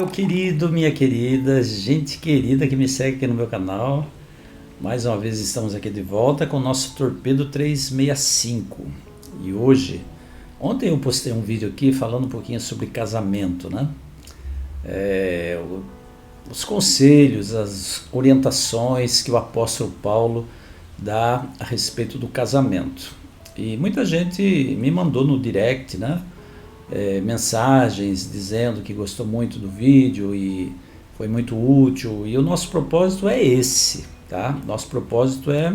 meu querido, minha querida, gente querida que me segue aqui no meu canal. Mais uma vez estamos aqui de volta com o nosso Torpedo 365. E hoje, ontem eu postei um vídeo aqui falando um pouquinho sobre casamento, né? Os conselhos, as orientações que o apóstolo Paulo dá a respeito do casamento. E muita gente me mandou no direct, né? Mensagens dizendo que gostou muito do vídeo e foi muito útil, e o nosso propósito é esse, tá? Nosso propósito é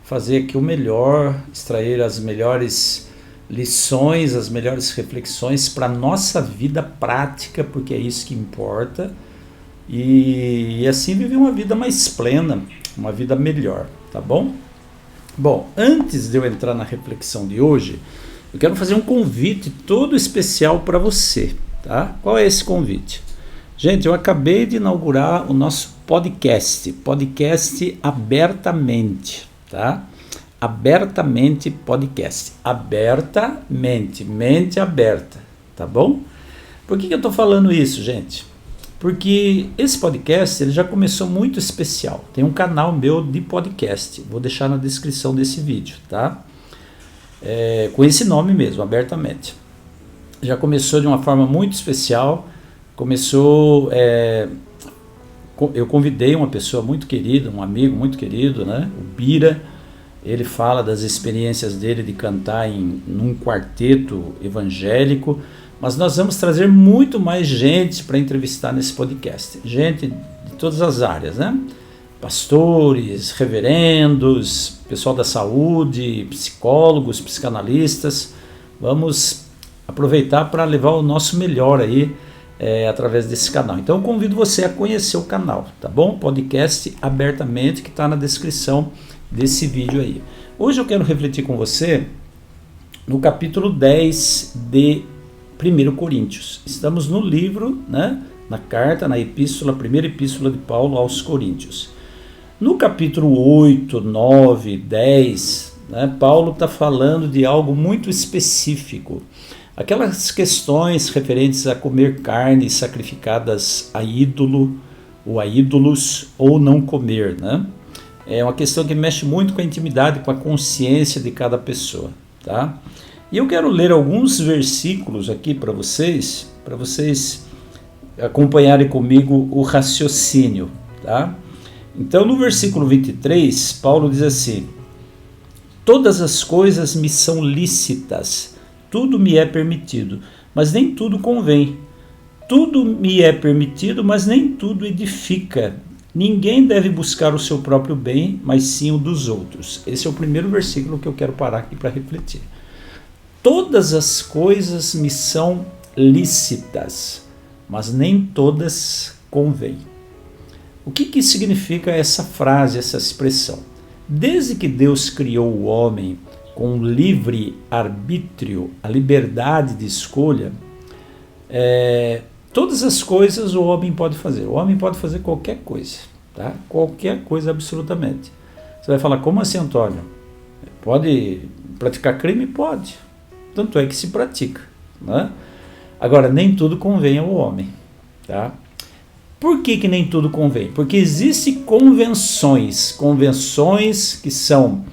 fazer aqui o melhor, extrair as melhores lições, as melhores reflexões para a nossa vida prática, porque é isso que importa, e assim viver uma vida mais plena, uma vida melhor, tá bom? Bom, antes de eu entrar na reflexão de hoje, eu quero fazer um convite todo especial para você, tá? Qual é esse convite? Gente, eu acabei de inaugurar o nosso podcast abertamente, tá? Abertamente podcast, abertamente, mente aberta, tá bom? Por que eu tô falando isso, gente? Porque esse podcast ele já começou muito especial, tem um canal meu de podcast, vou deixar na descrição desse vídeo, tá? Com esse nome mesmo, abertamente. Já começou de uma forma muito especial. Eu convidei uma pessoa muito querida, um amigo muito querido, né? O Bira. Ele fala das experiências dele de cantar num quarteto evangélico, mas nós vamos trazer muito mais gente para entrevistar nesse podcast, gente de todas as áreas, né? Pastores, reverendos, pessoal da saúde, psicólogos, psicanalistas. Vamos aproveitar para levar o nosso melhor aí através desse canal. Então eu convido você a conhecer o canal, tá bom? Podcast abertamente, que está na descrição desse vídeo aí. Hoje eu quero refletir com você no capítulo 10 de 1 Coríntios. Estamos no livro, né? Na carta, na epístola, primeira epístola de Paulo aos Coríntios. No capítulo 8, 9, 10, né, Paulo está falando de algo muito específico. Aquelas questões referentes a comer carnes sacrificadas a ídolo, ou a ídolos, ou não comer, né? É uma questão que mexe muito com a intimidade, com a consciência de cada pessoa, tá? E eu quero ler alguns versículos aqui para vocês acompanharem comigo o raciocínio, tá? Então, no versículo 23, Paulo diz assim: todas as coisas me são lícitas, tudo me é permitido, mas nem tudo convém. Tudo me é permitido, mas nem tudo edifica. Ninguém deve buscar o seu próprio bem, mas sim o dos outros. Esse é o primeiro versículo que eu quero parar aqui para refletir. Todas as coisas me são lícitas, mas nem todas convêm. O que significa essa frase, essa expressão? Desde que Deus criou o homem com livre arbítrio, a liberdade de escolha, todas as coisas o homem pode fazer. O homem pode fazer qualquer coisa, tá? Qualquer coisa, absolutamente. Você vai falar, como assim, Antônio? Pode praticar crime? Pode. Tanto é que se pratica, né? Agora, nem tudo convém ao homem, tá? Por que nem tudo convém? Porque existem convenções que são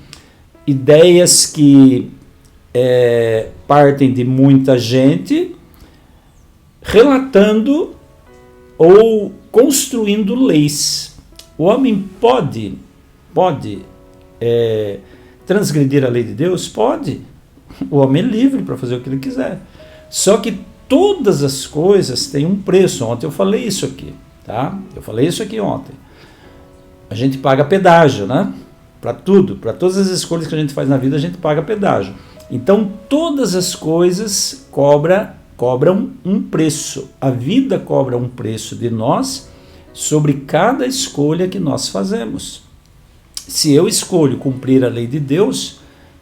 ideias que partem de muita gente relatando ou construindo leis. O homem pode transgredir a lei de Deus? Pode. O homem é livre para fazer o que ele quiser. Só que todas as coisas têm um preço. Ontem eu falei isso aqui, tá? Eu falei isso aqui ontem. A gente paga pedágio, né? Para tudo, para todas as escolhas que a gente faz na vida, a gente paga pedágio. Então, todas as coisas cobram um preço. A vida cobra um preço de nós sobre cada escolha que nós fazemos. Se eu escolho cumprir a lei de Deus,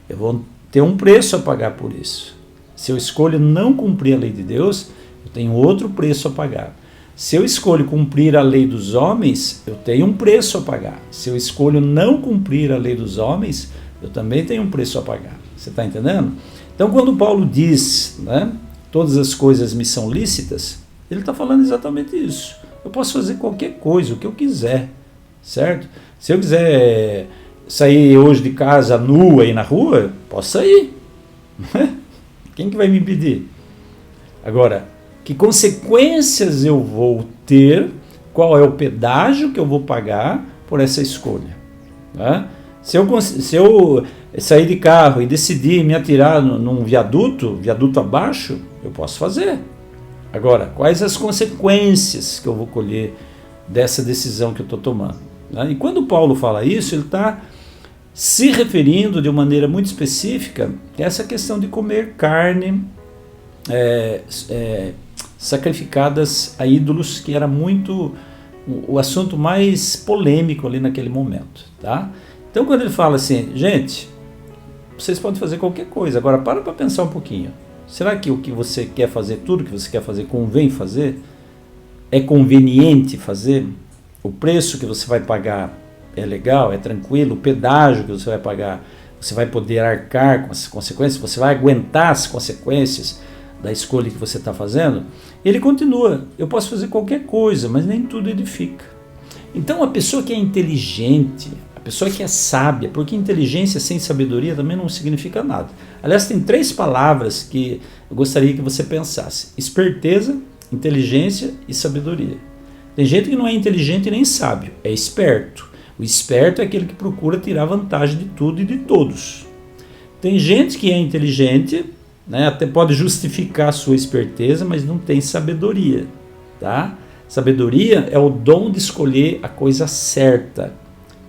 eu vou ter um preço a pagar por isso. Se eu escolho não cumprir a lei de Deus, eu tenho outro preço a pagar. Se eu escolho cumprir a lei dos homens, eu tenho um preço a pagar. Se eu escolho não cumprir a lei dos homens, eu também tenho um preço a pagar. Você está entendendo? Então, quando Paulo diz, né, todas as coisas me são lícitas, Ele está falando exatamente isso. Eu posso fazer qualquer coisa, o que eu quiser, certo? Se eu quiser sair hoje de casa nua aí na rua, posso sair. Quem que vai me impedir? Agora, que consequências eu vou ter? Qual é o pedágio que eu vou pagar por essa escolha? Tá? Se eu sair de carro e decidir me atirar num viaduto abaixo, eu posso fazer. Agora, quais as consequências que eu vou colher dessa decisão que eu estou tomando? Tá? E quando Paulo fala isso, ele está se referindo de uma maneira muito específica a essa questão de comer carne sacrificadas a ídolos, que era muito o assunto mais polêmico ali naquele momento, tá? Então quando ele fala assim, gente, vocês podem fazer qualquer coisa, agora para pensar um pouquinho, será que o que você quer fazer, tudo que você quer fazer, convém fazer? É conveniente fazer? O preço que você vai pagar é legal, é tranquilo? O pedágio que você vai pagar, você vai poder arcar com as consequências? Você vai aguentar as consequências da escolha que você está fazendo? Ele continua, eu posso fazer qualquer coisa, mas nem tudo edifica. Então a pessoa que é inteligente, a pessoa que é sábia, porque inteligência sem sabedoria também não significa nada. Aliás, tem 3 palavras que eu gostaria que você pensasse: esperteza, inteligência e sabedoria. Tem gente que não é inteligente nem sábio, é esperto. O esperto é aquele que procura tirar vantagem de tudo e de todos. Tem gente que é inteligente, né, até pode justificar a sua esperteza, mas não tem sabedoria, tá? Sabedoria é o dom de escolher a coisa certa.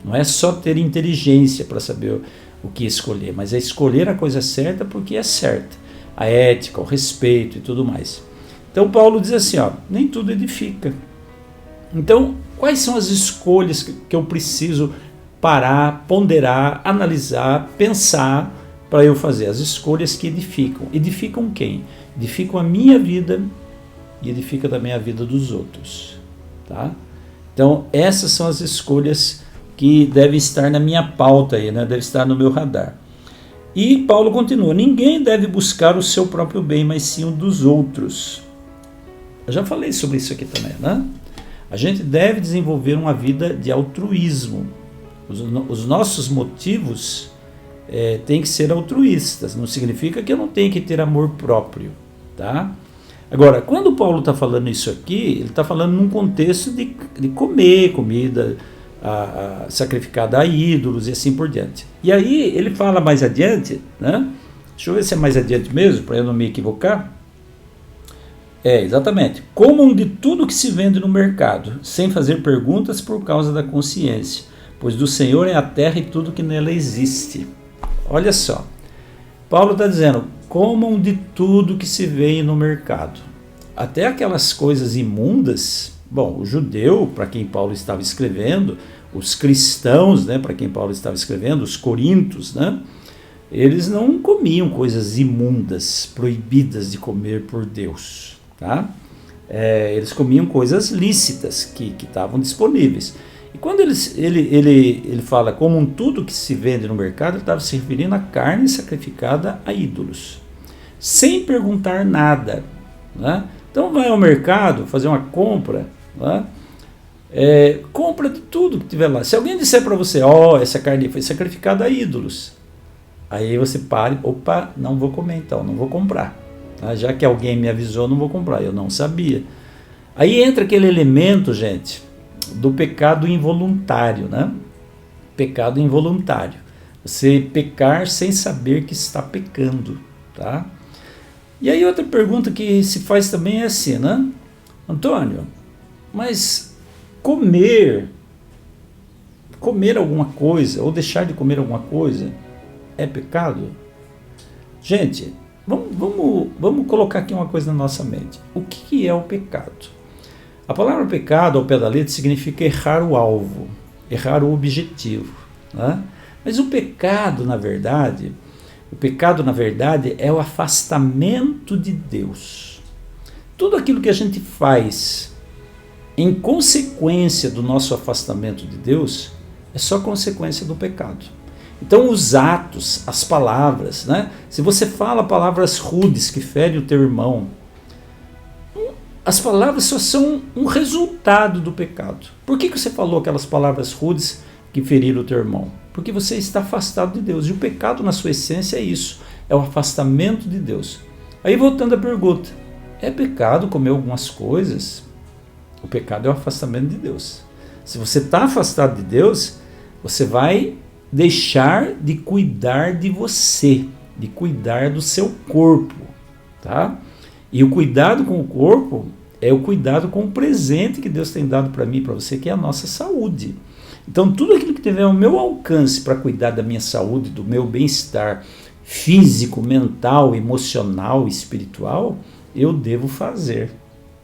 Não é só ter inteligência para saber o que escolher, mas é escolher a coisa certa porque é certa. A ética, o respeito e tudo mais. Então Paulo diz assim, nem tudo edifica. Então, quais são as escolhas que eu preciso parar, ponderar, analisar, pensar para eu fazer? As escolhas que edificam. Edificam quem? Edificam a minha vida e edificam também a vida dos outros. Tá? Então, essas são as escolhas que devem estar na minha pauta, aí, né? Devem estar no meu radar. E Paulo continua, ninguém deve buscar o seu próprio bem, mas sim o dos outros. Eu já falei sobre isso aqui também, né? A gente deve desenvolver uma vida de altruísmo. Os nossos motivos têm que ser altruístas. Não significa que eu não tenho que ter amor próprio, tá? Agora, quando o Paulo está falando isso aqui, ele está falando num contexto de comer comida sacrificada a ídolos e assim por diante. E aí ele fala mais adiante, né? Deixa eu ver se é mais adiante mesmo, para eu não me equivocar. Exatamente. Comam de tudo que se vende no mercado, sem fazer perguntas por causa da consciência, pois do Senhor é a terra e tudo que nela existe. Olha só, Paulo está dizendo, comam de tudo que se vende no mercado. Até aquelas coisas imundas, bom, o judeu, para quem Paulo estava escrevendo, os cristãos, né, para quem Paulo estava escrevendo, os corintos, né, eles não comiam coisas imundas, proibidas de comer por Deus. Tá? Eles comiam coisas lícitas que estavam disponíveis. E quando ele fala como tudo que se vende no mercado, ele estava se referindo à carne sacrificada a ídolos, sem perguntar nada. Né? Então vai ao mercado fazer uma compra, né? Compra de tudo que tiver lá. Se alguém disser para você, essa carne foi sacrificada a ídolos, aí você para, opa, não vou comer então, não vou comprar. Já que alguém me avisou, não vou comprar, eu não sabia. Aí entra aquele elemento, gente, do pecado involuntário, né? Pecado involuntário. Você pecar sem saber que está pecando, tá? E aí outra pergunta que se faz também é assim, né? Antônio, mas comer alguma coisa, ou deixar de comer alguma coisa, é pecado? Gente, Vamos colocar aqui uma coisa na nossa mente. O que é o pecado? A palavra pecado, ao pé da letra, significa errar o alvo, errar o objetivo. Né? Mas o pecado, na verdade, é o afastamento de Deus. Tudo aquilo que a gente faz em consequência do nosso afastamento de Deus é só consequência do pecado. Então os atos, as palavras, né? Se você fala palavras rudes que ferem o teu irmão, as palavras só são um resultado do pecado. Por que você falou aquelas palavras rudes que feriram o teu irmão? Porque você está afastado de Deus. E o pecado, na sua essência, é isso. É o afastamento de Deus. Aí, voltando à pergunta. É pecado comer algumas coisas? O pecado é o afastamento de Deus. Se você está afastado de Deus, você vai deixar de cuidar de você, de cuidar do seu corpo, tá? E o cuidado com o corpo é o cuidado com o presente que Deus tem dado para mim e para você, que é a nossa saúde. Então, tudo aquilo que tiver ao meu alcance para cuidar da minha saúde, do meu bem-estar físico, mental, emocional, espiritual, eu devo fazer,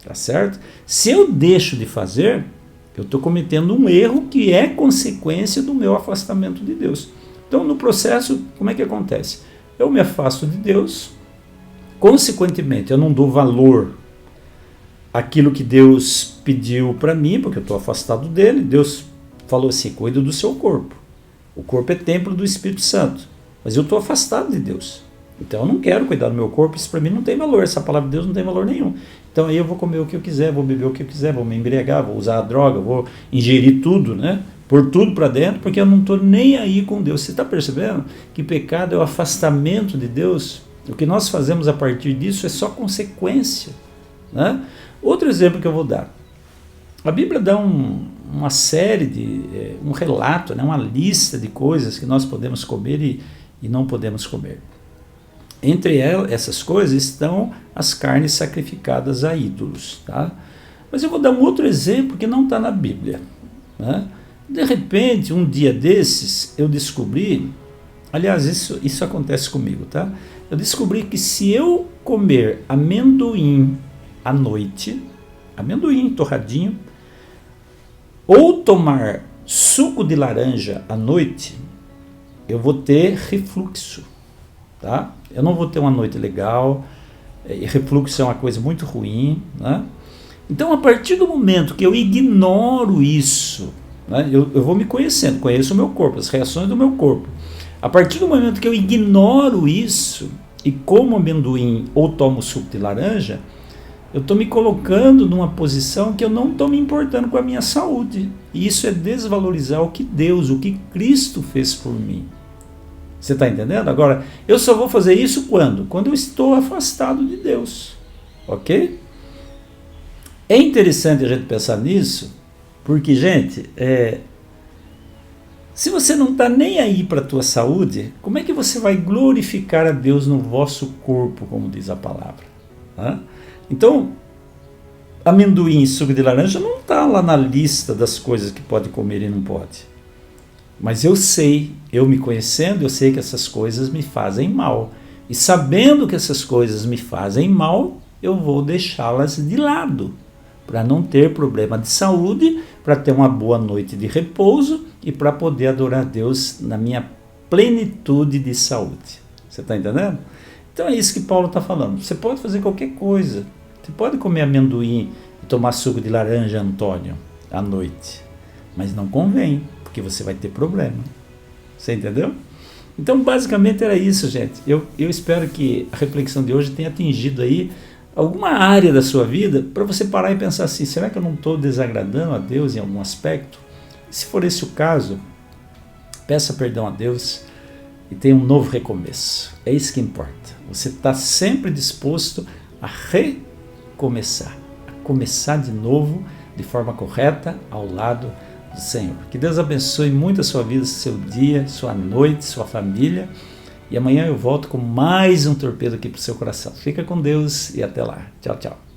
tá certo? Se eu deixo de fazer, eu estou cometendo um erro que é consequência do meu afastamento de Deus. Então, no processo, como é que acontece? Eu me afasto de Deus, consequentemente, eu não dou valor àquilo que Deus pediu para mim, porque eu estou afastado dele. Deus falou assim, cuida do seu corpo. O corpo é templo do Espírito Santo, mas eu estou afastado de Deus. Então eu não quero cuidar do meu corpo, isso para mim não tem valor, essa palavra de Deus não tem valor nenhum. Então aí eu vou comer o que eu quiser, vou beber o que eu quiser, vou me embriagar, vou usar a droga, vou ingerir tudo, né? Pôr tudo para dentro, porque eu não estou nem aí com Deus. Você está percebendo que pecado é o afastamento de Deus? O que nós fazemos a partir disso é só consequência, né? Outro exemplo que eu vou dar. A Bíblia dá uma série de, um relato, né? Uma lista de coisas que nós podemos comer e não podemos comer. Entre essas coisas estão as carnes sacrificadas a ídolos, tá? Mas eu vou dar um outro exemplo que não está na Bíblia, né? De repente, um dia desses, eu descobri, aliás, isso acontece comigo, tá? Eu descobri que se eu comer amendoim à noite, amendoim torradinho, ou tomar suco de laranja à noite, eu vou ter refluxo, tá? Eu não vou ter uma noite legal, e refluxo é uma coisa muito ruim, né? Então, a partir do momento que eu ignoro isso, né, eu vou me conhecendo, conheço o meu corpo, as reações do meu corpo. A partir do momento que eu ignoro isso e como amendoim ou tomo suco de laranja, eu estou me colocando numa posição que eu não estou me importando com a minha saúde. E isso é desvalorizar o que Deus, o que Cristo fez por mim. Você está entendendo? Agora, eu só vou fazer isso quando? Quando eu estou afastado de Deus. Ok? É interessante a gente pensar nisso, porque, gente, se você não está nem aí para a tua saúde, como é que você vai glorificar a Deus no vosso corpo, como diz a palavra? Tá? Então, amendoim e suco de laranja não está lá na lista das coisas que pode comer e não pode. Mas eu sei, eu me conhecendo, eu sei que essas coisas me fazem mal. E sabendo que essas coisas me fazem mal, eu vou deixá-las de lado, para não ter problema de saúde, para ter uma boa noite de repouso e para poder adorar a Deus na minha plenitude de saúde. Você está entendendo? Então é isso que Paulo está falando. Você pode fazer qualquer coisa. Você pode comer amendoim e tomar suco de laranja, Antônio, à noite. Mas não convém, porque você vai ter problema. Você entendeu? Então, basicamente era isso, gente. Eu espero que a reflexão de hoje tenha atingido aí alguma área da sua vida para você parar e pensar assim, será que eu não estou desagradando a Deus em algum aspecto? Se for esse o caso, peça perdão a Deus e tenha um novo recomeço. É isso que importa. Você está sempre disposto a recomeçar, a começar de novo, de forma correta, ao lado do Senhor. Que Deus abençoe muito a sua vida, seu dia, sua noite, sua família. E amanhã eu volto com mais um torpedo aqui para o seu coração. Fica com Deus e até lá. Tchau, tchau.